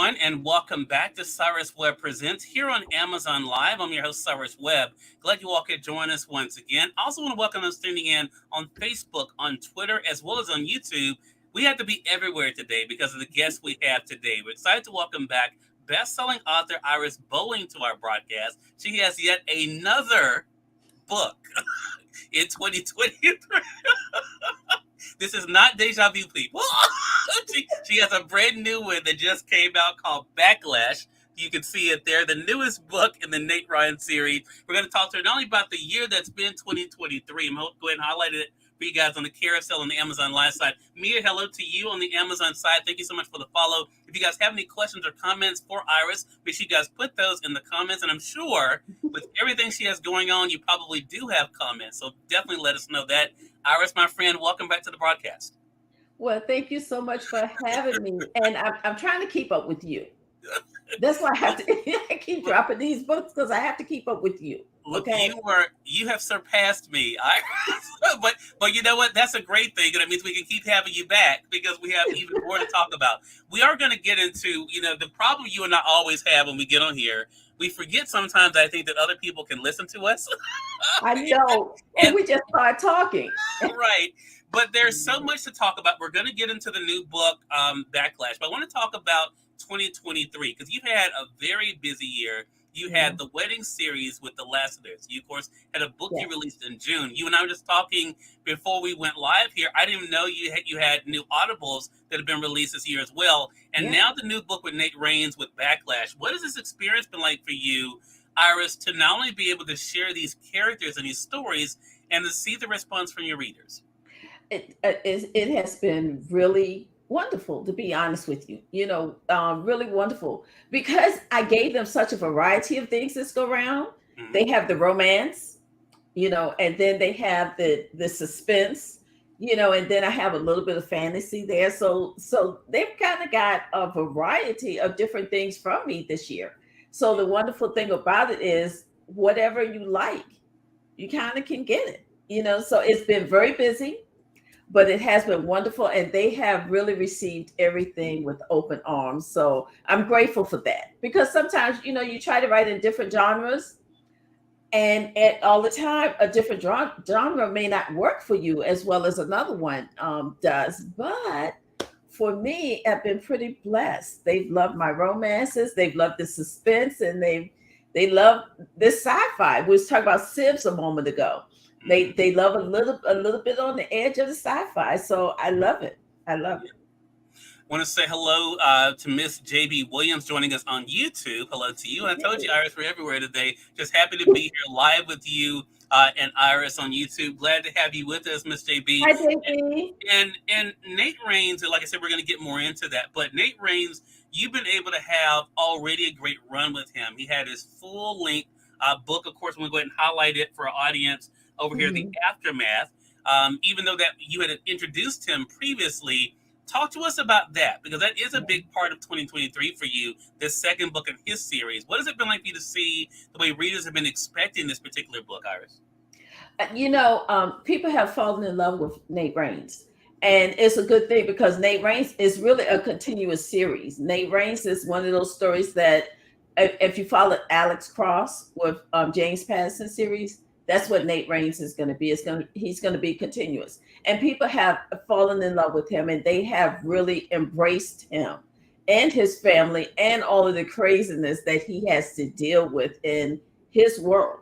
everyone, and welcome back to Cyrus Webb Presents here on Amazon Live. I'm your host, Cyrus Webb. Glad you all could join us once again. I also want to welcome those tuning in on Facebook, on Twitter, as well as on YouTube. We have to be everywhere today because of the guests we have today. We're excited to welcome back best-selling author Iris Bolling to our broadcast. She has yet another book in 2023. This is not deja vu, people. she has a brand new one that just came out called Backlash. You can see it there, the newest book in the Nate Ryan series. We're going to talk to her not only about the year that's been 2023. I'm going to go ahead and highlight it for you guys on the carousel on the Amazon Live side. Mia, hello to you on the Amazon side. Thank you so much for the follow. If you guys have any questions or comments for Iris, make sure you guys put those in the comments. And I'm sure with everything she has going on, you probably do have comments. So definitely let us know that. Iris, my friend, welcome back to the broadcast. Well, thank you so much for having me. And I'm trying to keep up with you. That's why I have to I keep dropping these books because I have to keep up with you. Look, okay? you have surpassed me. But you know what? That's a great thing. And it means we can keep having you back because we have even more to talk about. We are going to get into, the problem you and I always have when we get on here. We forget sometimes, I think, that other people can listen to us. I know. And we just start talking. Right. But there's so much to talk about. We're going to get into the new book, Backlash. But I want to talk about 2023 because you've had a very busy year. You had the wedding series with the Lassiters. You, of course, had a book you released in June. You and I were just talking before we went live here. I didn't even know you had new audibles that have been released this year as well. And now the new book with Nate Raines with Backlash. What has this experience been like for you, Iris, to not only be able to share these characters and these stories and to see the response from your readers? It has been really wonderful, to be honest with you, really wonderful because I gave them such a variety of things this go around. Mm-hmm. They have the romance, and then they have the suspense, and then I have a little bit of fantasy there. So they've kind of got a variety of different things from me this year. So the wonderful thing about it is whatever you like, you kind of can get it, so it's been very busy. But it has been wonderful, and they have really received everything with open arms. So I'm grateful for that because sometimes, you try to write in different genres, and all the time, a different genre may not work for you as well as another one does. But for me, I've been pretty blessed. They've loved my romances, they've loved the suspense, and they love this sci-fi. We was talking about Sibs a moment ago. They love a little bit on the edge of the sci-fi, so I love it. I love it. I want to say hello to Miss JB Williams joining us on YouTube. Hello to you. And I told you, Iris, we're everywhere today. Just happy to be here live with you and Iris on YouTube. Glad to have you with us, Miss JB. Hi, JB. And Nate Raines, like I said, we're going to get more into that. But Nate Raines, you've been able to have already a great run with him. He had his full-length book. Of course, we'll go ahead and highlight it for our audience over here, the Aftermath. Even though that you had introduced him previously, talk to us about that, because that is a big part of 2023 for you, this second book in his series. What has it been like for you to see the way readers have been expecting this particular book, Iris? People have fallen in love with Nate Raines. And it's a good thing because Nate Raines is really a continuous series. Nate Raines is one of those stories that if you follow Alex Cross with James Patterson series, that's what Nate Raines is going to be. He's going to be continuous. And people have fallen in love with him, and they have really embraced him and his family and all of the craziness that he has to deal with in his world.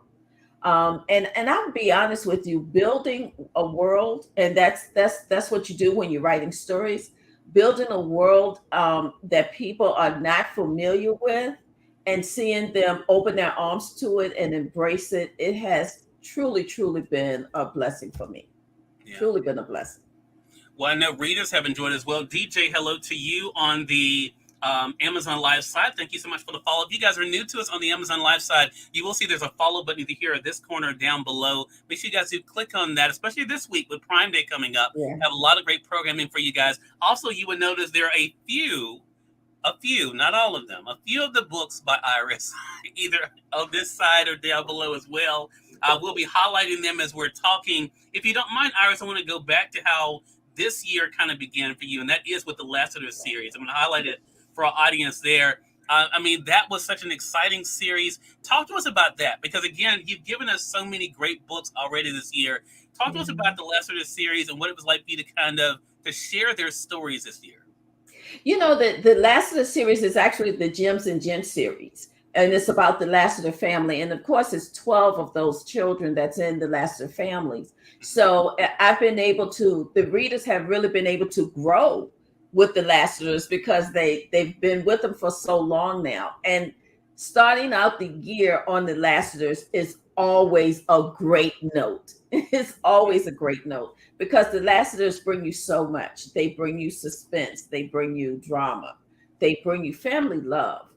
And I'll be honest with you, building a world, and that's what you do when you're writing stories, building a world that people are not familiar with and seeing them open their arms to it and embrace it. It has truly been a blessing for me. Truly been a blessing. Well, I know readers have enjoyed it as well. DJ, hello to you on the Amazon Live side. Thank you so much for the follow. If you guys are new to us on the Amazon Live side, you will see there's a follow button either here or this corner down below. Make sure you guys do click on that, especially this week with Prime Day coming up. Yeah. Have a lot of great programming for you guys. Also, you would notice there are a few, not all of them, a few of the books by Iris, either on this side or down below as well. We'll be highlighting them as we're talking. If you don't mind, Iris, I want to go back to how this year kind of began for you, and that is with the Lassiter series. I'm going to highlight it for our audience there. I mean, that was such an exciting series. Talk to us about that, because again, you've given us so many great books already this year. Talk to us about the Lassiter series and what it was like for you to kind of to share their stories this year. You know, the Lassiter series is actually the Gems and Gents series. And it's about the Lassiter family. And of course, it's 12 of those children that's in the Lassiter families. So I've been able to, the readers have really been able to grow with the Lassiters because they've been with them for so long now. And starting out the year on the Lassiters is always a great note. It's always a great note because the Lassiters bring you so much. They bring you suspense, they bring you drama, they bring you family love.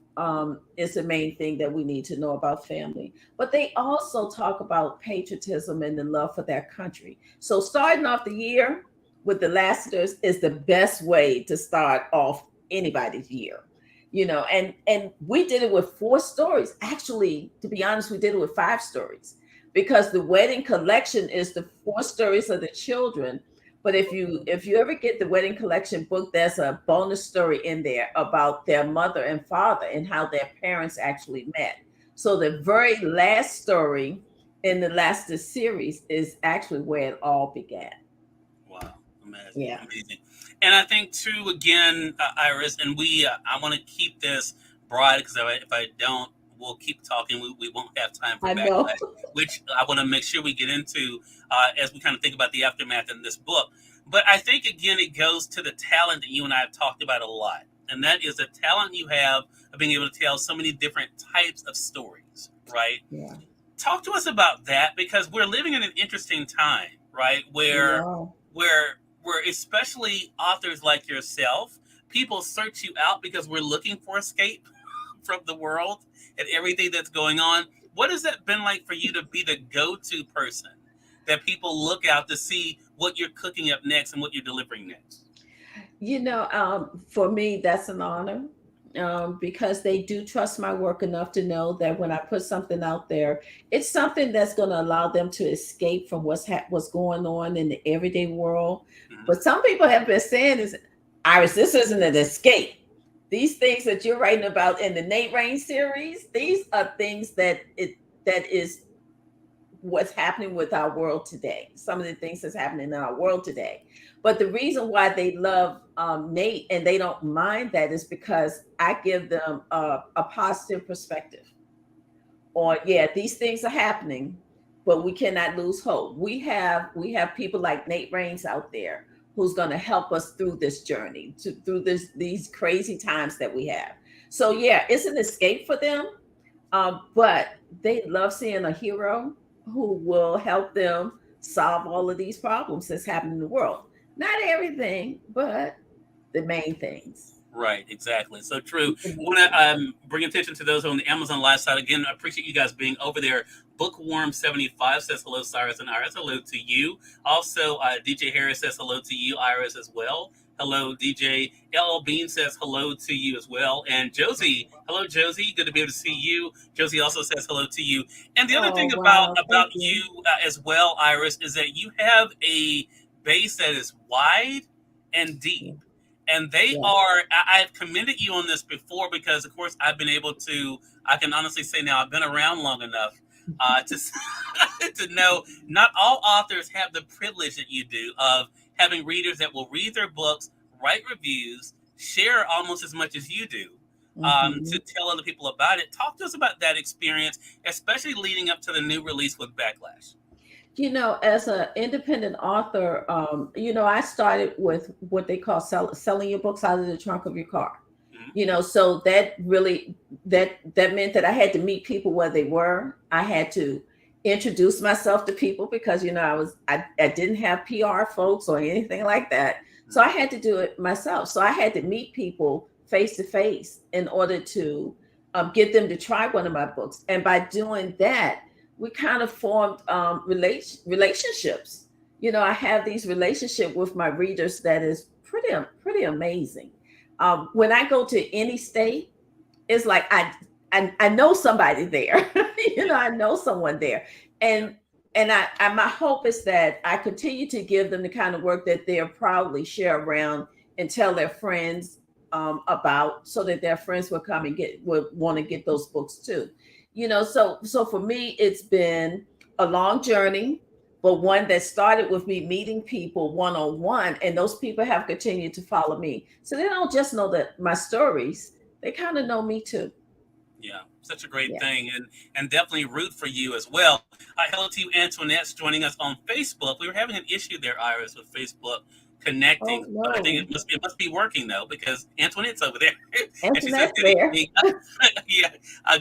Is the main thing that we need to know about family. But they also talk about patriotism and the love for their country. So starting off the year with the Lassiters is the best way to start off anybody's year. You know, and we did it with 4 stories. Actually, to be honest, we did it with 5 stories because the wedding collection is the 4 stories of the children. But if you ever get the wedding collection book, there's a bonus story in there about their mother and father and how their parents actually met. So the very last story in the last series is actually where it all began. Wow, amazing, Yeah. amazing. And I think too, again, Iris, and I want to keep this broad because if I don't, we'll keep talking. We won't have time for I know. backlash, which I want to make sure we get into as we kind of think about the aftermath in this book. But I think again, it goes to the talent that you and I have talked about a lot, and that is the talent you have of being able to tell so many different types of stories, right? Yeah. Talk to us about that because we're living in an interesting time, right? No. Where especially authors like yourself, people search you out because we're looking for escape from the world and everything that's going on. What has that been like for you to be the go-to person that people look out to see what you're cooking up next and what you're delivering next? You know, for me, that's an honor because they do trust my work enough to know that when I put something out there, it's something that's going to allow them to escape from what's going on in the everyday world. Mhm. But some people have been saying, "Is Iris, this isn't an escape. These things that you're writing about in the Nate Rain series, these are things that is what's happening with our world today, some of the things that's happening in our world today. But the reason why they love Nate and they don't mind that is because I give them a positive perspective on, yeah, these things are happening, but we cannot lose hope. We have people like Nate Rains out there who's going to help us through this journey, through these crazy times that we have. So yeah, it's an escape for them, but they love seeing a hero who will help them solve all of these problems that's happening in the world. Not everything, but the main things. Right, exactly. So true. Want to bring attention to those on the Amazon Live side. Again, I appreciate you guys being over there. Bookworm75 says hello, Cyrus and Iris. Hello to you. Also, DJ Harris says hello to you, Iris, as well. Hello, DJ. LL Bean says hello to you as well. And Josie, hello, Josie. Good to be able to see you. Josie also says hello to you. And the other Oh thing wow, about thank you you. as well, Iris, is that you have a base that is wide and deep, Yeah, and they yeah. are I've commended you on this before because of course I've been able to, I can honestly say now I've been around long enough to to know not all authors have the privilege that you do of having readers that will read their books, write reviews, share almost as much as you do, to Mhm. tell other people about it. Talk to us about that experience, especially leading up to the new release with Backlash. You know, as an independent author, I started with what they call selling your books out of the trunk of your car. Mhm. So that really that meant that I had to meet people where they were. I had to introduce myself to people because I didn't have PR folks or anything like that. So I had to do it myself. So I had to meet people face to face in order to get them to try one of my books. And by doing that, we kind of formed relationships. I have these relationship with my readers that is pretty amazing. When I go to any state, it's like I know somebody there. I know someone there, Yeah. and my hope is that I continue to give them the kind of work that they'll proudly share around and tell their friends. about, so that their friends would come and would want to get those books too. So for me, it's been a long journey, but one that started with me meeting people one on one, and those people have continued to follow me. So they don't just know that my stories; they kind of know me too. Yeah, such a great Yeah. thing, and definitely root for you as well. Hello to you, Antoinette's joining us on Facebook. We were having an issue there, Iris, with Facebook Oh connecting, but I think no, it must be working though, because Antoinette's over there, and she says internet's good there. evening. Yeah,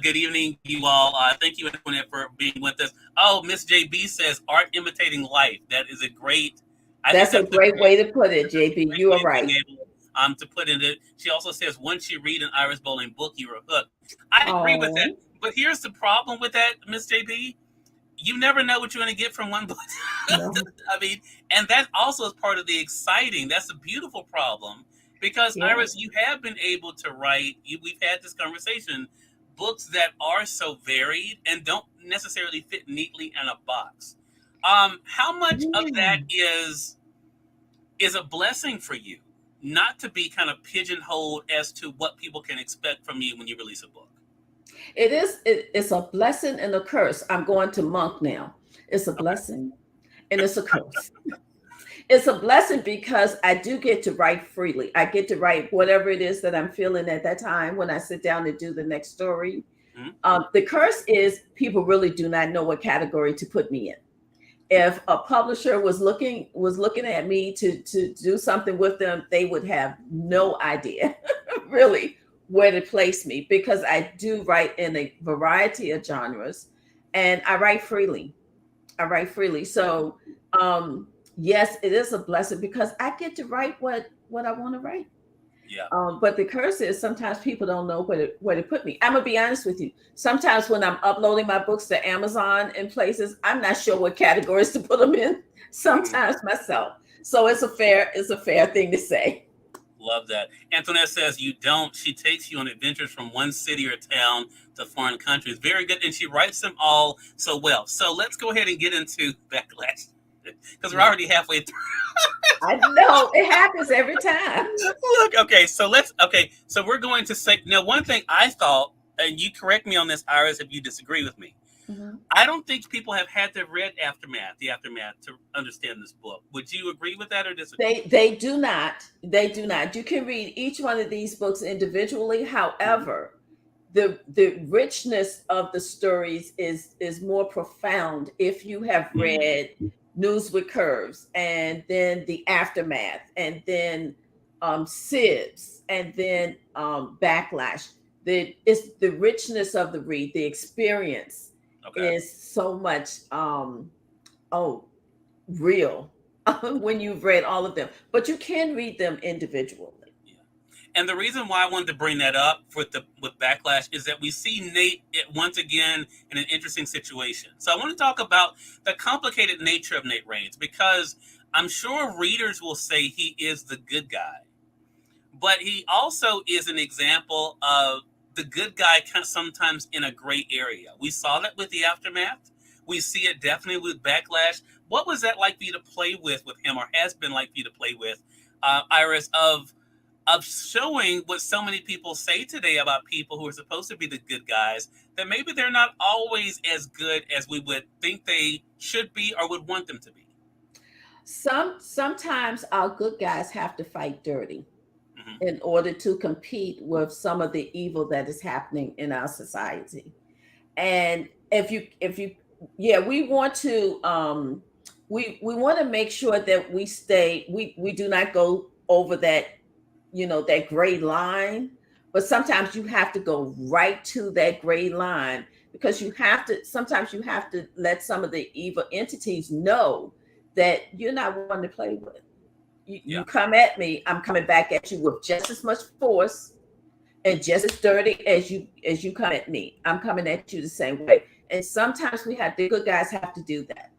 good evening, you all. Thank you, Antoinette, for being with us. Oh, Miss JB says art imitating life. That is a great. I think That's a that's the great way to put it, JB. great You way are of being right. able to put in it. She also says once you read an Iris Bolling book, you're hooked. I agree with that. Oh, But here's the problem with that, Miss JB. You never know what you're going to get from one book. no. I mean, and that also is part of the exciting. That's a beautiful problem because Yeah. Iris, you have been able to write. We've had this conversation. Books that are so varied and don't necessarily fit neatly in a box. How much of that Yeah. is a blessing for you, not to be kind of pigeonholed as to what people can expect from you when you release a book. It's a blessing and a curse. I'm going to monk now. It's a Okay. blessing and it's a curse. It's a blessing because I do get to write freely. I get to write whatever it is that I'm feeling at that time when I sit down to do the next story. Mhm. The curse is people really do not know what category to put me in. If a publisher was looking at me to do something with them, they would have no idea really where to place me, because I do write in a variety of genres, and I write freely. I write freely. So yes, it is a blessing because I get to write what I want to write. Yeah. But the curse is sometimes people don't know where to put me. I'm gonna be honest with you. Sometimes when I'm uploading my books to Amazon and places, I'm not sure what categories to put them in. Mhm. Sometimes myself. So it's a fair thing to say. Love that. Antoinette says you don't. She takes you on adventures from one city or town to foreign countries. Very good. And she writes them all so well. So let's go ahead and get into Backlash because we're Yeah, already halfway through. I know it happens every time. Look, okay. So we're going to say, now, one thing I thought, and you correct me on this, Iris, if you disagree with me. Mhm. I don't think people have had to read the aftermath to understand this book. Would you agree with that or disagree? They do not. They do not. You can read each one of these books individually. Mhm. However, the richness of the stories is more profound if you have Mhm. read News with Curves, and then the aftermath, and then Sibs, and then Backlash. It's the richness of the read, the experience Okay. is so much oh real when you've read all of them. But you can read them individually. Yeah. And the reason why I wanted to bring that up with Backlash is that we see Nate once again in an interesting situation. So I want to talk about the complicated nature of Nate Raines because I'm sure readers will say he is the good guy, but he also is an example of the good guy kind of sometimes in a gray area. We saw that with the aftermath. We see it definitely with Backlash. What was that like for you to play with him, or has been like for you to play with, Iris, of showing what so many people say today about people who are supposed to be the good guys, that maybe they're not always as good as we would think they should be or would want them to be. Sometimes our good guys have to fight dirty Hmm. in order to compete with some of the evil that is happening in our society. And if you yeah, we want to make sure that we do not go over that gray line. But sometimes you have to go right to that gray line, because you have to let some of the evil entities know that you're not one to play with. You Yeah. come at me, I'm coming back at you with just as much force and just as dirty as you come at me. I'm coming at you the same way. And sometimes the good guys have to do that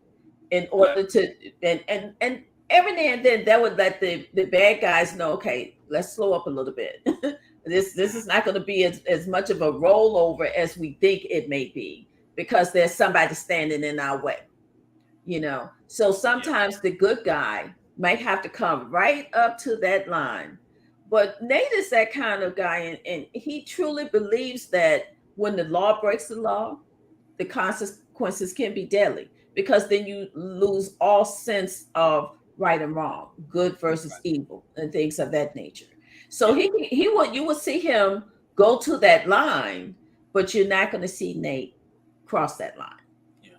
in Okay. order to, and every now and then that would let the bad guys know, okay, let's slow up a little bit. This is not going to be as much of a rollover as we think it may be, because there's somebody standing in our way. So Yeah. sometimes the good guy might have to come right up to that line But Nate is that kind of guy, and he truly believes that when the law breaks the law, the consequences can be deadly, because then you lose all sense of right and wrong, good versus evil, and things of that nature. So Yeah. you will see him go to that line, but you're not going to see Nate cross that line. Yeah.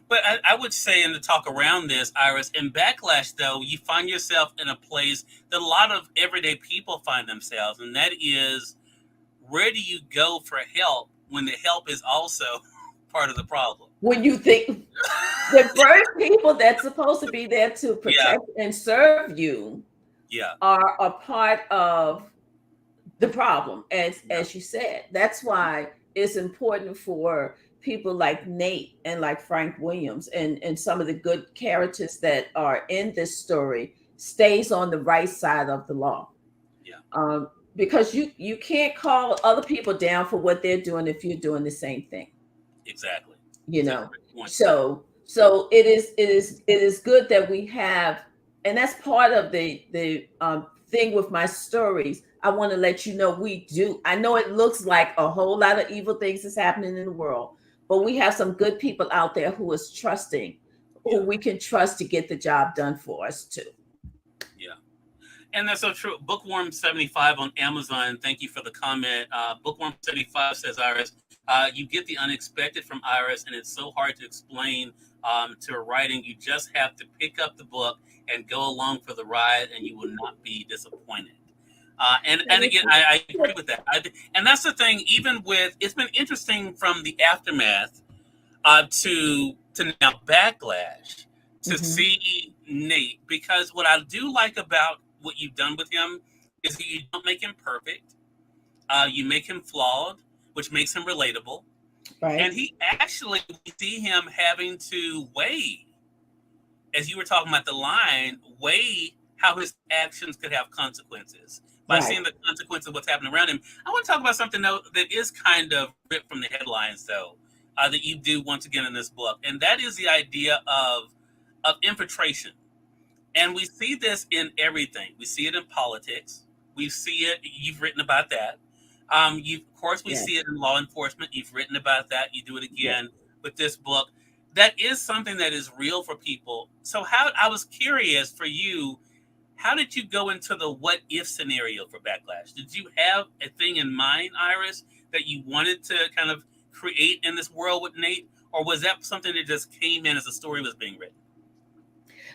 But I would say, in the talk around this, Iris, in Backlash, though, you find yourself in a place that a lot of everyday people find themselves, and that is, where do you go for help when the help is also part of the problem? When you think the first people that's supposed to be there to Yeah. protect and serve you Yeah. are a part of the problem, Yeah. as you said. That's why it's important for people like Nate and like Frank Williams, and some of the good characters that are in this story stays on the right side of the law. Yeah. Because you can't call other people down for what they're doing if you're doing the same thing, Exactly. you That's a know. great point. So it is good that we have, and that's part of the thing with my stories. I want to let you know, we do, I know it looks like a whole lot of evil things is happening in the world, but we have some good people out there who is trusting, who Yeah. we can trust to get the job done for us too. Yeah. And that's so true. Bookworm 75 on Amazon. Thank you for the comment. Bookworm 75 says, Iris, you get the unexpected from Iris, and it's so hard to explain to her writing. You just have to pick up the book and go along for the ride, and you will not be disappointed. And again, I agree with that. And that's the thing. Even with, it's been interesting from the aftermath to now Backlash, to Mhm. see Nate, because what I do like about what you've done with him is that you don't make him perfect. You make him flawed, which makes him relatable. And Right. he actually, we see him having to weigh, as you were talking about the line, weigh how his actions could have consequences by Right. seeing the consequence of what's happening around him. I want to talk about something, though, that is kind of ripped from the headlines, though, that you do once again in this book, and that is the idea of infiltration. And we see this in everything. We see it in politics. We see it. You've written about that. Of course, we see Yes. it in law enforcement. You've written about that. You do it Yes. again with this book. That is something that is real for people. So, how, I was curious for you, how did you go into the what if scenario for Backlash? Did you have a thing in mind, Iris, that you wanted to kind of create in this world with Nate, or was that something that just came in as the story was being written?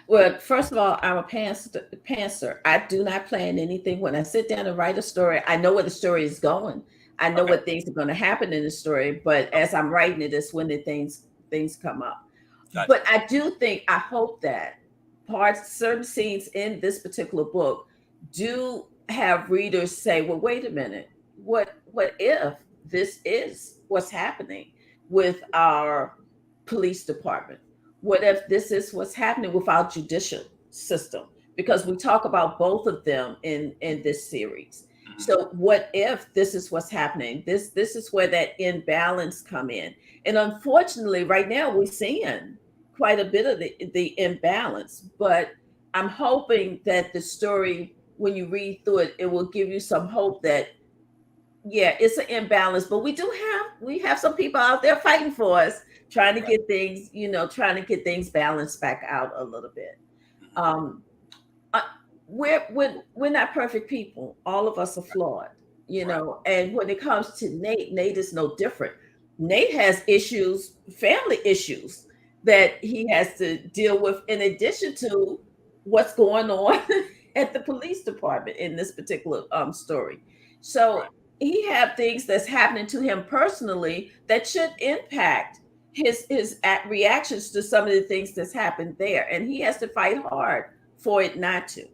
Well, first of all, I'm a pantser. I do not plan anything. When I sit down and write a story, I know where the story is going. I know Okay. what things are going to happen in the story, but as I'm writing it, is when the things come up. Gotcha. But I do think, I hope that certain scenes in this particular book do have readers say, "Well, wait a minute. What if this is what's happening with our police department? What if this is what's happening with our judicial system?" Because we talk about both of them in this series. Mhm. So what if this is what's happening? This is where that imbalance come in. And unfortunately, right now we're seeing quite a bit of the imbalance. But I'm hoping that the story, when you read through it, it will give you some hope that, yeah, it's an imbalance, but we have some people out there fighting for us, trying to Right. get things, trying to get things balanced back out a little bit. Mhm. Um, uh, we're not perfect people. All of us are flawed, Right. And when it comes to Nate is no different. Nate has issues, family issues, that he has to deal with, in addition to what's going on at the police department in this particular story. Right. So he have things that's happening to him personally that should impact his reactions to some of the things that's happened there, and he has to fight hard for it not to,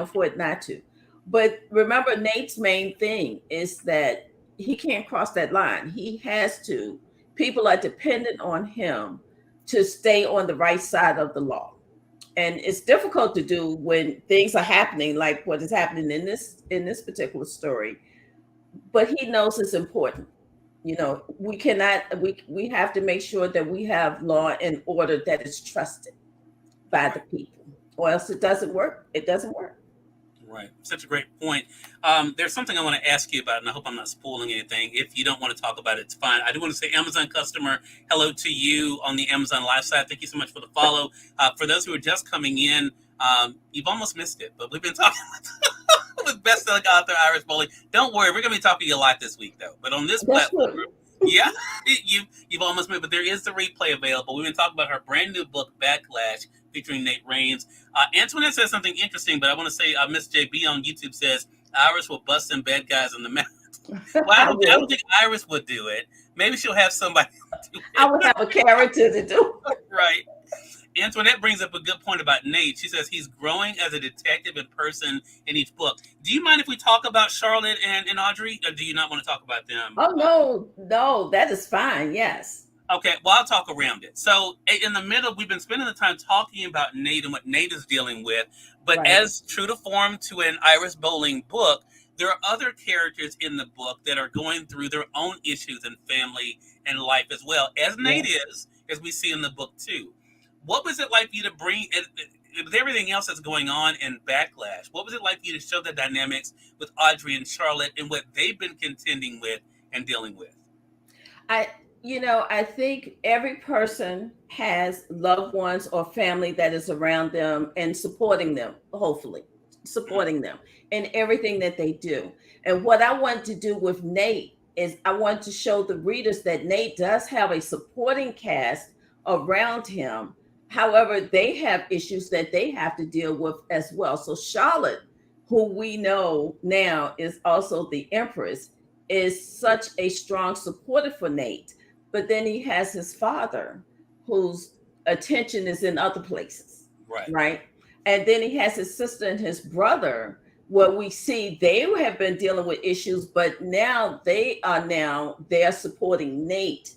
for it not to. But remember, Nate's main thing is that he can't cross that line. He has to. People are dependent on him to stay on the right side of the law. And it's difficult to do when things are happening like what is happening in this particular story. But he knows it's important. We cannot we have to make sure that we have law and order that is trusted by the Right. people, or else it doesn't work. It doesn't work. Right. Such a great point. There's something I want to ask you about, and I hope I'm not spoiling anything. If you don't want to talk about it, it's fine. I do want to say, Amazon customer, hello to you on the Amazon Live side. Thank you so much for the follow. For those who are just coming in, you've almost missed it, but we've been talking with best-selling author Iris Bolling. Don't worry, we're going to be talking to you a lot this week, though. But on this platform, yeah, you've almost missed. But there is the replay available. We've been talking about her brand new book, Backlash, featuring Nate Raines. Antoinette says something interesting, but I want to say Miss JB on YouTube says Iris will bust some bad guys in the mouth. Well, I don't think Iris would do it. Maybe she'll have somebody do it. I would have a character to do it. Right. Antoinette brings up a good point about Nate. She says he's growing as a detective in person in each book. Do you mind if we talk about Charlotte and Audrey, or do you not want to talk about them? Oh, no, that is fine. Yes. Okay, well, I'll talk around it. So in the middle, we've been spending the time talking about Nate and what Nate is dealing with. But as true to form to an Iris Bolling book, there are other characters in the book that are going through their own issues in family and life as well, as Nate is, as we see in the book too. What was it like for you to bring, with everything else that's going on in Backlash, what was it like for you to show the dynamics with Audrey and Charlotte and what they've been contending with and dealing with? I think every person has loved ones or family that is around them and supporting them, hopefully supporting them in everything that they do. And what I want to do with Nate is I want to show the readers that Nate does have a supporting cast around him. However, they have issues that they have to deal with as well. So Charlotte, who we know now is also the Empress, is such a strong supporter for Nate. But then he has his father, whose attention is in other places, right? And then he has his sister and his brother, where we see they have been dealing with issues, but now they are supporting Nate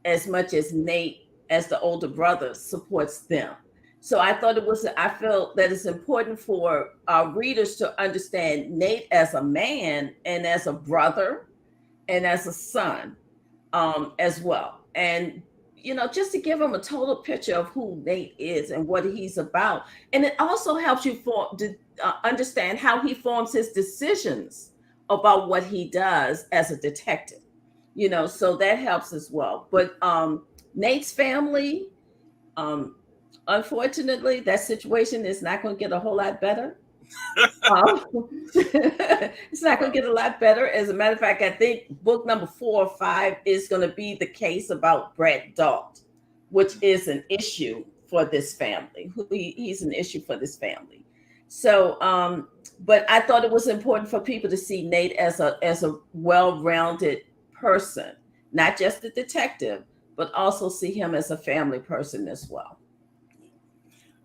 as much as Nate, as the older brother, supports them. So I feel that it's important for our readers to understand Nate as a man and as a brother and as a son. As well. And, just to give them a total picture of who Nate is and what he's about. And it also helps you understand how he forms his decisions about what he does as a detective, so that helps as well. But Nate's family, unfortunately, that situation is not going to get a whole lot better. It's not going to get a lot better. As a matter of fact, I think book number 4 or 5 is going to be the case about Brett Dalt, which is an issue for this family. He's an issue for this family. So, but I thought it was important for people to see Nate as a well-rounded person, not just a detective, but also see him as a family person as well.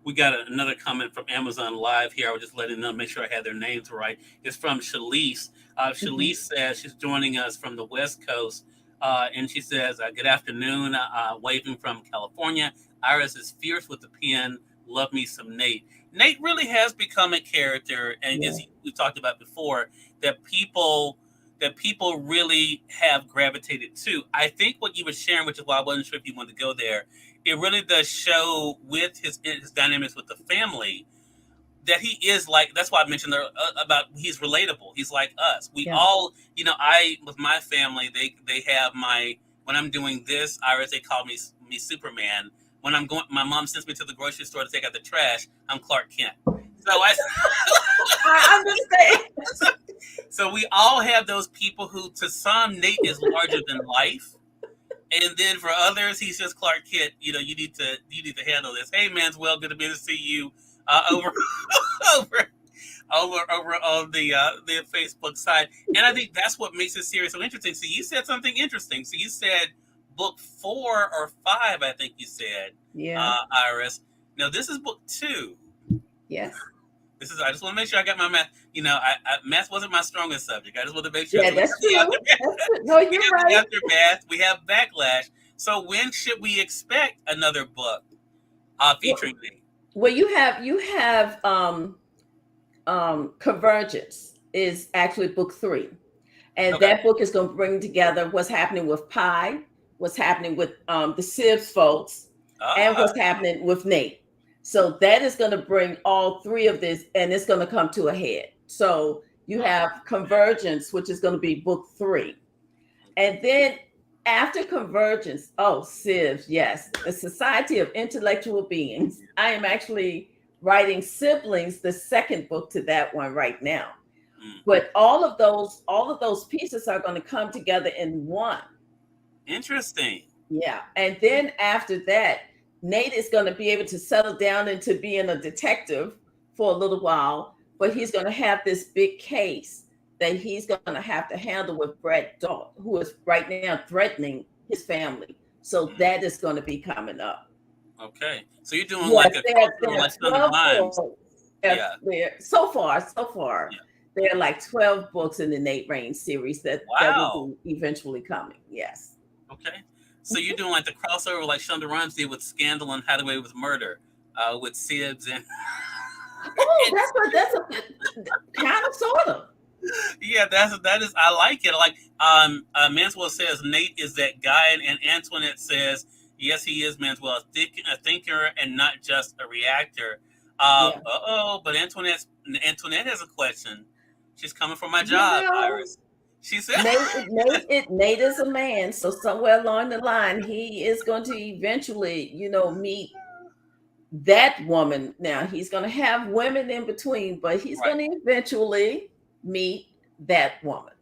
We got another comment from Amazon Live here. I was just letting them make sure I had their names right. It's from Shalise. Shalise says she's joining us from the West Coast. And she says, good afternoon, waving from California. Iris is fierce with the pen. Love me some Nate. Nate really has become a character. And as we talked about before, that people really have gravitated to. I think what you were sharing, which is why I wasn't sure if you wanted to go there, it really does show with his dynamics with the family that he is like, that's why I mentioned about he's relatable. He's like us. We all, with my family, they have when I'm doing this, Iris, they call me Superman. When I'm going, my mom sends me to the grocery store to take out the trash, I'm Clark Kent. So I understand. So we all have those people who, to some, Nate is larger than life. And then for others, he's just Clark Kent. You need to handle this. Hey, Manswell, good to be able to see you over on the Facebook side. And I think that's what makes this series so interesting. So you said something interesting. So you said book 4 or 5, I think you said. Yeah. Iris. Now this is book 2. Yes. I just want to make sure I got my math. Math wasn't my strongest subject. I just want to make sure. Yeah, that's true. No, you're right. Aftermath, we have Backlash. So when should we expect another book featuring me? Well, you have Convergence is actually book 3. And that book is going to bring together what's happening with Pi, what's happening with the Sibs folks, and what's happening with Nate. So that is going to bring all 3 of this, and it's going to come to a head. So you have Convergence, which is going to be book 3. And then after Convergence, oh, Civs, yes, the Society of Intellectual Beings. I am actually writing Siblings, the second book to that one right now. But all of those pieces are going to come together in one. Interesting. Yeah. And then after that, Nate is going to be able to settle down into being a detective for a little while, but he's going to have this big case that he's going to have to handle with Brett Dahl, who is right now threatening his family. So that is going to be coming up. Okay. So you're doing like a crossover like Shonda Rhimes. Yeah. So far, Yeah. there are like 12 books in the Nate Rain series that will be eventually coming. Yes. Okay. So you're doing like the crossover like Shonda Rhimes did with Scandal and How to Get Away with Murder, with Sibs and. Oh, that's a kind of sort of. Yeah, that is. I like it. Like Manswell says, Nate is that guy, and Antoinette says, yes, he is Manswell, a thinker and not just a reactor. But Antoinette has a question. She's coming for my job, Iris. She said, Nate is a man, so somewhere along the line, he is going to eventually, meet that woman. Now he's going to have women in between, but he's going to eventually meet that woman.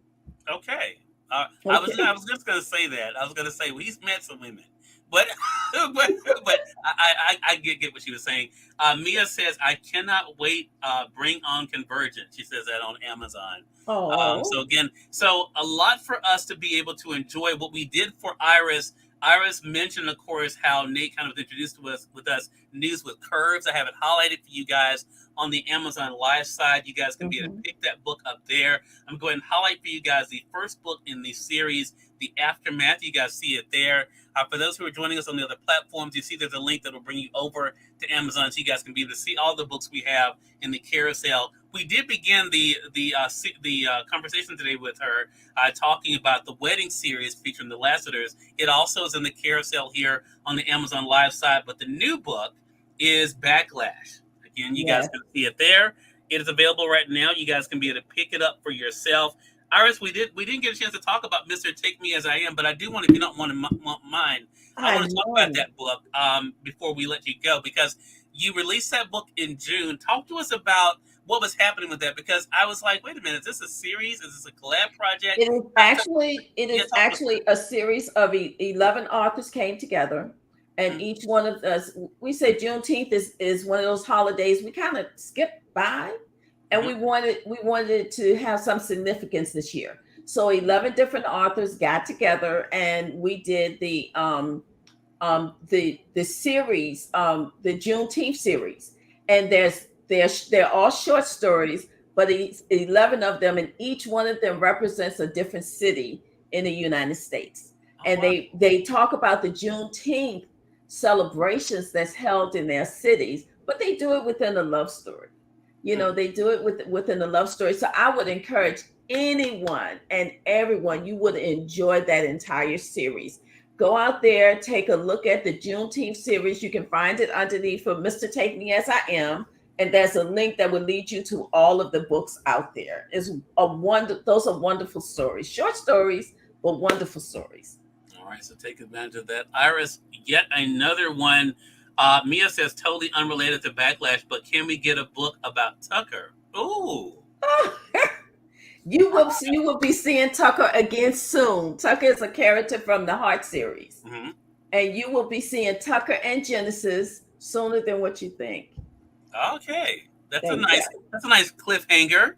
Okay. I was just going to say that. I was going to say, well, he's met some women, but I get what she was saying. Mia says, I cannot wait. Bring on Convergence. She says that on Amazon. So again, a lot for us to be able to enjoy what we did for Iris. Iris mentioned, of course, how Nate kind of introduced us News with Curves. I have it highlighted for you guys on the Amazon Live side. You guys can be able to pick that book up there. I'm going to highlight for you guys the first book in the series, The Aftermath. You guys see it there. For those who are joining us on the other platforms, you see there's a link that will bring you over to Amazon so you guys can be able to see all the books we have in the carousel. We did begin the conversation today with her talking about the wedding series featuring the Lassiters. It also is in the carousel here on the Amazon Live side, but the new book is Backlash. Again, you guys can see it there. It is available right now. You guys can be able to pick it up for yourself. Iris, we didn't get a chance to talk about Mr. Take Me As I Am, but I do want, if you don't want to mind, I want to talk about that book before we let you go, because you released that book in June. Talk to us about what was happening with that, because I was like, wait a minute, is this a series? Is this a collab project? It is actually a series of 11 authors came together, and each one of us, we say Juneteenth is one of those holidays we kind of skip by, and we wanted to have some significance this year. So 11 different authors got together, and we did the series, the Juneteenth series, and they're all short stories, but it's 11 of them, and each one of them represents a different city in the United States. And they talk about the Juneteenth celebrations that's held in their cities, but they do it within a love story. They do it within a love story. So I would encourage anyone and everyone, you would enjoy that entire series. Go out there, take a look at the Juneteenth series. You can find it underneath for Mr. Take Me As I Am. And there's a link that will lead you to all of the books out there. Those are wonderful stories, short stories, but wonderful stories. All right, so take advantage of that. Iris, yet another one. Mia says totally unrelated to Backlash, but can we get a book about Tucker? Ooh. You will be seeing Tucker again soon. Tucker is a character from the Heart series. And you will be seeing Tucker and Genesis sooner than what you think. Okay, that's a nice cliffhanger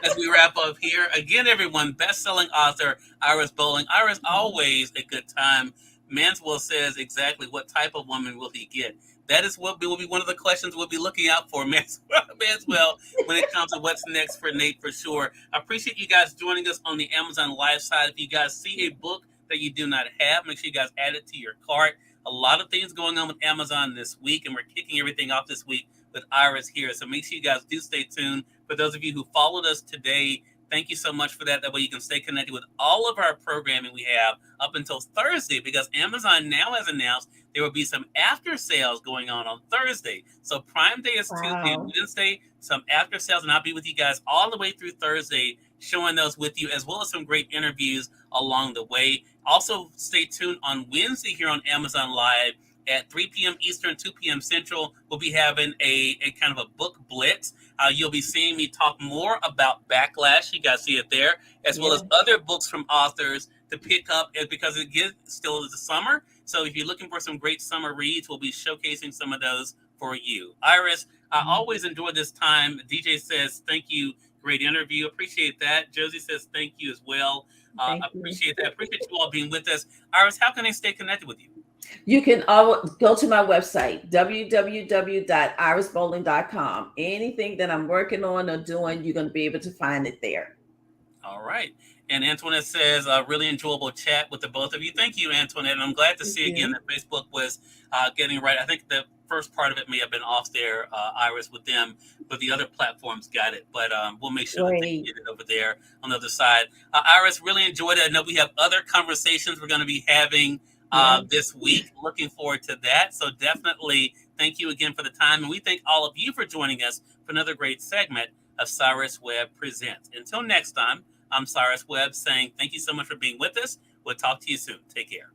as we wrap up here. Again, everyone, best-selling author Iris Bolling. Iris, always a good time. Manswell says exactly what type of woman will he get. That is what will be one of the questions we'll be looking out for, Manswell, when it comes to what's next for Nate, for sure. I appreciate you guys joining us on the Amazon Live side. If you guys see a book that you do not have, make sure you guys add it to your cart. A lot of things going on with Amazon this week, and we're kicking everything off this week with Iris here. So make sure you guys do stay tuned. For those of you who followed us today, Thank you so much for that. That way you can stay connected with all of our programming we have up until Thursday, because Amazon now has announced there will be some after sales going on Thursday. So Prime Day is Tuesday and Wow. Wednesday, some after sales, and I'll be with you guys all the way through Thursday, showing those with you, as well as some great interviews along the way. Also, stay tuned on Wednesday here on Amazon Live at 3 p.m. Eastern, 2 p.m. Central. We'll be having a kind of a book blitz. You'll be seeing me talk more about Backlash. You guys see it there, as well as Yeah. other books from authors to pick up, because it is still the summer. So if you're looking for some great summer reads, we'll be showcasing some of those for you. Iris, I always enjoy this time. DJ says, thank you. Great interview. Appreciate that. Josie says, thank you as well. Thank you. Appreciate that. Appreciate you all being with us. Iris, how can they stay connected with you? You can go to my website, www.irisbolling.com. Anything that I'm working on or doing, you're going to be able to find it there. All right. And Antoinette says, a really enjoyable chat with the both of you. Thank you, Antoinette. And I'm glad to see again that Facebook was getting right. I think the first part of it may have been off there, Iris, with them, but the other platforms got it. But we'll make sure that they get it over there on the other side. Iris, really enjoyed it. I know we have other conversations we're going to be having this week. Looking forward to that. So definitely thank you again for the time. And we thank all of you for joining us for another great segment of Cyrus Webb Presents. Until next time, I'm Cyrus Webb saying thank you so much for being with us. We'll talk to you soon. Take care.